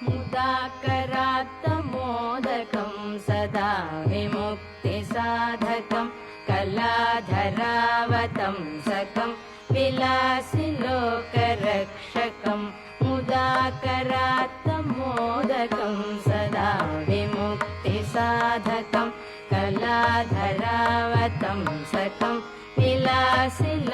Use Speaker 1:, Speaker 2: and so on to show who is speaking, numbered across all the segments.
Speaker 1: मुदाकरात्तमोदकं सदा विमुक्तिसाधकं कलाधरावतंसकं विलासिलोकरक्षकं मुदाकरात्तमोदकं सदा विमुक्तिसाधकं कलाधरावतंसकं विलासिलोकरक्षकं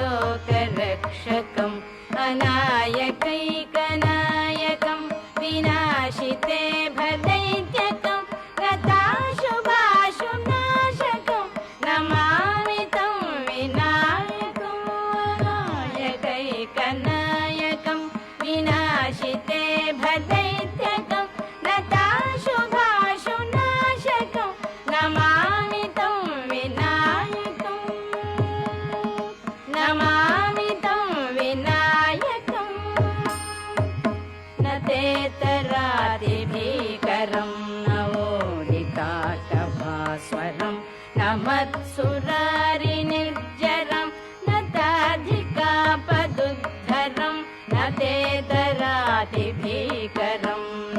Speaker 1: अनायकैकनायकं विनाशिते भदैत्यकं गताशुभाशुनाशकं नमामि तं विनायकं अनायकैकनायकं विनाशिते भदैत्यकं गताशुभाशुनाशकं नमामि तं विनायकं नमामि तं विनायकं न तेतरादिभीकरं नवोदिताकभास्वरं न मत्सुरारिनिर्जरं न ताधिकापदुद्धरं न तेतरादिभीकरं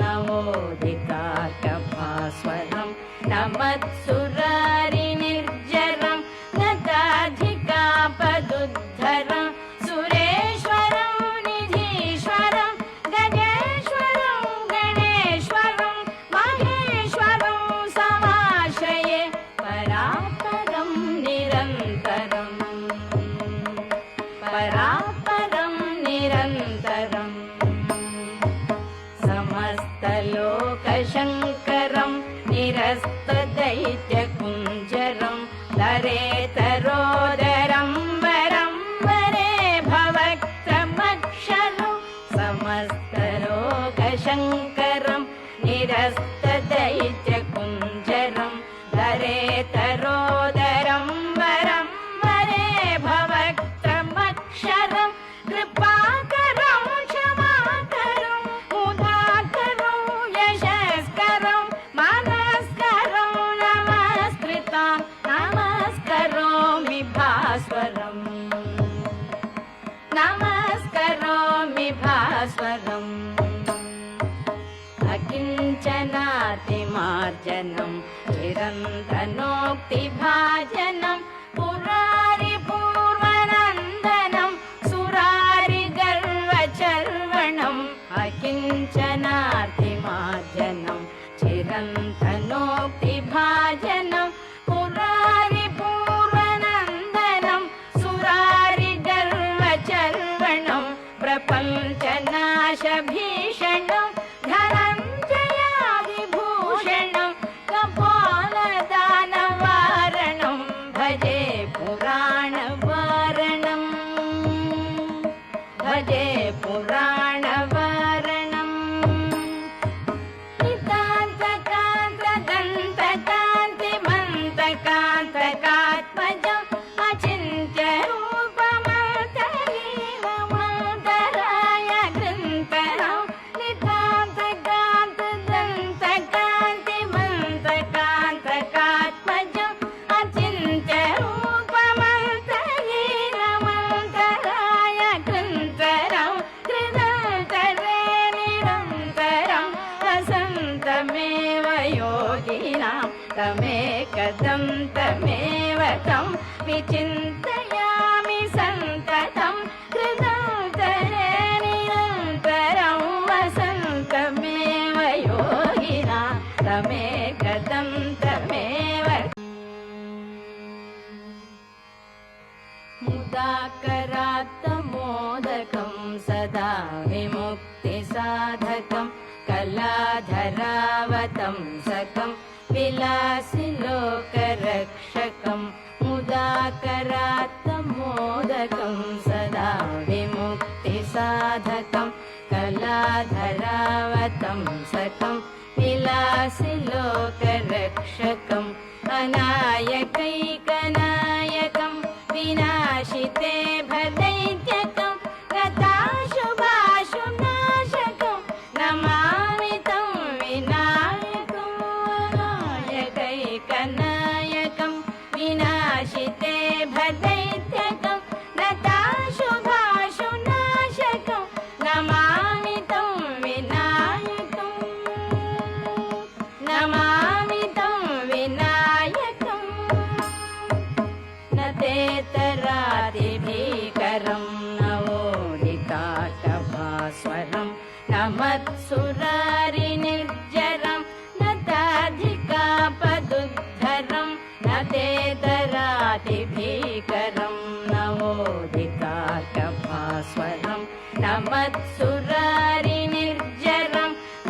Speaker 1: नवोदिताकभास्वरं न मत्सुरारिनिर्जरं न ताधिकापदुद्धरं सुरेश्वरं निधीश्वरं गजेश्वरं गणेश्वरं महेश्वरं समाश्रये परात्परं निरन्तरं परात्परं निरन्तरं समस्तलोकशङ्करं निरस्तदैत्यकुञ्जरं धरेतरोदरं वरं वरे भवक्त्रमक्षरं समस्तलोकशङ्करं निरस्तदैत्यकुञ्जरं धरेतरोदरं वरं वरे भवक्त्रमक्षरं कृपाकरं क्षमाकरं मुदाकरं यशस्करं मनस्करं नमस्कृतां नमस्करोमि भास्वरं नमस्करोमि भास्वरम् अकिञ्चनातिमार्जनं चिरन्तनोक्तिभाजनं पुरारिपूर्वनन्दनं सुरारिगर्वचर्वणम् अकिञ्चनातिमार्जनं चिरन्तनोक्तिभाजनं पुरारिपूर्वनन्दनं सुरारिगर्वचर्वणं प्रपञ्चनाशभीषणं धनञ्जयादिभूषणं कपालदानवारणं भजे पुराणवारणं भजे पुराणवारणं नितान्तकान्तदन्तकान्तिमन्तकान्तकात्मजम् अचिन्त्यरूपमन्तलीलमन्तराय गृन्तरं नितान्तकान्तदन्तकान्तिमन्तकान्तकात्मजम् अचिन्त्यरूपमन्तलीलमन्तराय गृन्तरं कृदन्तरे निरन्तरं वसन्तमेव योगिनां तमेकदन्तमेव तं विचिन्तयामि सन्ततं कृदन्तरे निरन्तरं वसन्तमेव योगिनां तमेकदन्तमेव मुदाकरात्तमोदकं सदा विमुक्तिसाधकं कलाधरावतंसकं विलासिलोकरक्षकं मुदाकरात्तमोदकं सदा विमुक्तिसाधकं कलाधरावतंसकं विलासिलोकरक्षकम् अनायकैकनायकं विनाशिते भदैत्यकं गताशुभाशुनाशकं नमामि तं विनायकं अनायकैकनायकं विनाशिते भदैत्यकं गताशुभाशुनाशकं नमामि तं विनायकम् मत्सुरारिनिर्जरं न ताधिकापदुद्धरं न ते दरातिभीकरं नवोदिताकभास्वरं न मत्सुरारिनिर्जरं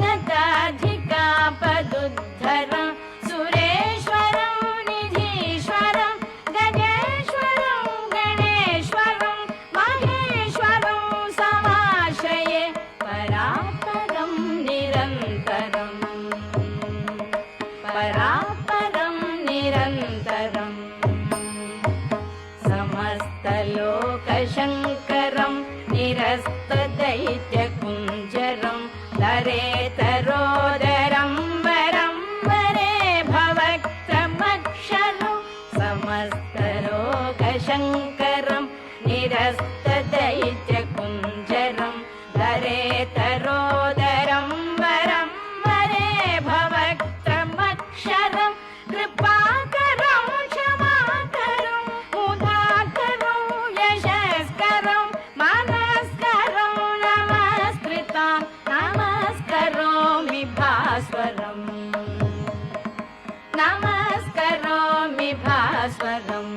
Speaker 1: न ताधिकापदुद्धरं सुरेश्वरं निधीश्वरं गजेश्वरं गणेश्वरं महेश्वरं समाश्रये परापरं निरन्तरं परापरं निरन्तरं समस्तलोकशङ्करं निरस्तदैत्यकुञ्जरं दरेतरोदरं वरं वरे भवक्त्रमक्षरं समस्तलोकशङ्करं निरस्तदैत्यकुञ्जरं दरेतरोदरं वरं वरे भवक्त्रमक्षरं कृपाकरं क्षमाकरं मुदाकरं यशस्करं मनस्करं नमस्कृतां नमस्करोमि भास्वरम् नमस्करोमि भास्वरम्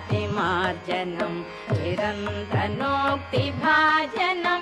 Speaker 1: अकिञ्चनातिमार्जनं चिरन्तनोक्तिभाजनं